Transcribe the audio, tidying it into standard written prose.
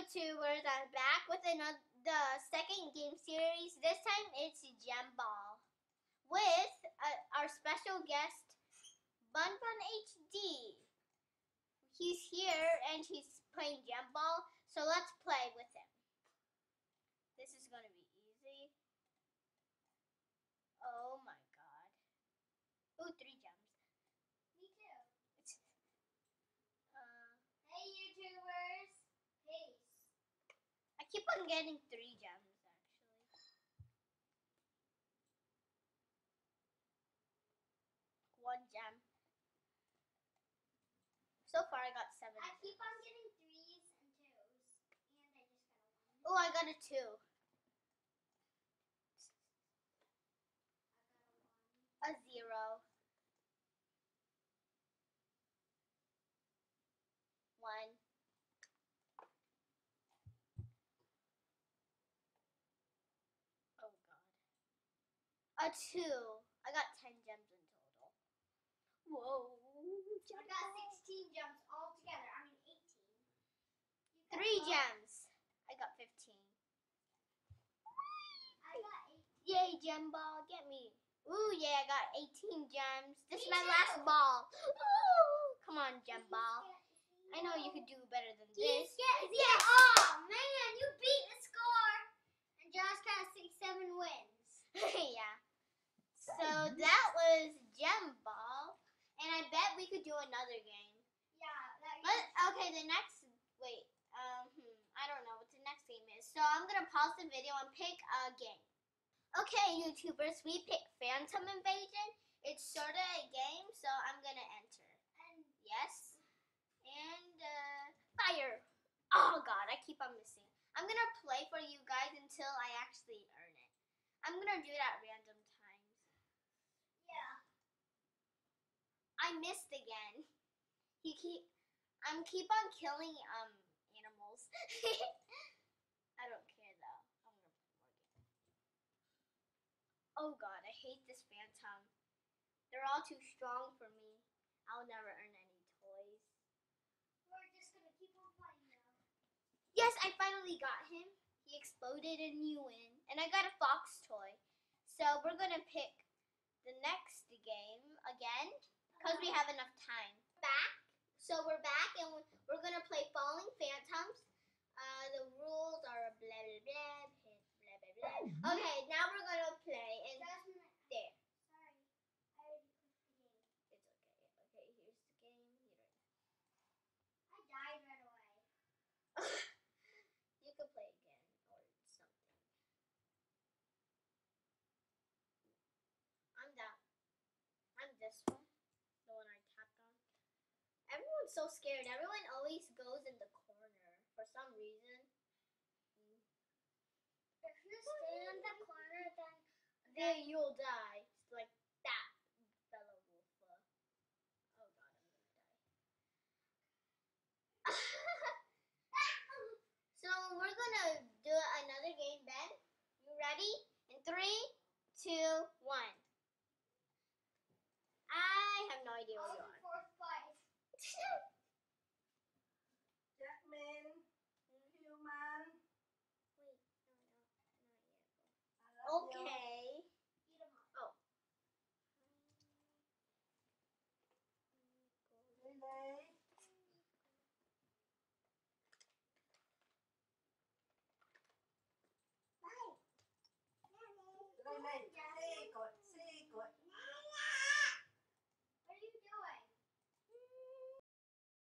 YouTubers, I'm back with the second game series. This time it's Gem Ball with our special guest, Bunbunhd HD. He's here and he's playing Gem Ball, so let's play with him. This is going to be easy. Oh my god. Ooh, 3 gems. Me too. Hey YouTubers. Peace. I keep on getting 3 gems actually. One gem. So far I got 7. I keep on getting 3s and 2s. And I just got a 1. Oh, I got a 2. I got a 1. A 0. 1. Oh god. A 2. I got 10 gems in total. Whoa. I got 16 gems altogether. I mean 18. 3 gems. I got 15. I got 8. Yay, gem ball. Get me. Ooh, yeah, I got 18 gems. This is Me my too. last ball. Ooh, come on, gem ball. I know you could do better than this. Yeah. Oh man, you beat the score. And Josh got 6-7 wins. Yeah. So that was gem ball. And I bet we could do another game. Yeah. Okay, the next, wait, I don't know what the next game is. So I'm going to pause the video and pick a game. Okay, YouTubers, we picked Phantom Invasion. It's sort of a game, so I'm going to enter. And Yes. And, fire. Oh, God, I keep on missing. I'm going to play for you guys until I actually earn it. I'm going to do it at random times. yeah. I missed again. I'm keep on killing animals. I don't care though. I'm gonna play more games. Oh god, I hate this Phantom. They're all too strong for me. I'll never earn any toys. We're just gonna keep on playing now. Yes, I finally got him. He exploded and you win. And I got a fox toy. So we're gonna pick the next game again. Because we have enough time. So we're back and we're going to play Falling Phantoms. The rules are blah, blah, blah, blah, blah, blah. Okay, now we're going to play. And Jasmine, there. sorry. I already quit the game. It's okay. Okay, here's the game. I died right away. You can play again or something. I'm down. I'm this one. The one I tapped on. Everyone's so scared. Everyone always goes in the corner for some reason. If you stay in the corner, Then you'll die. It's like that, fellow wolf. Oh god, I'm gonna die. So we're gonna do another game, Ben. You ready? In 3, 2, 1. I have no idea I where was you in are. 4th place. Jasmine, human. Wait, no, not yet. I love you. Okay. Eat 'em up. Oh. Lily. Lily, C cột.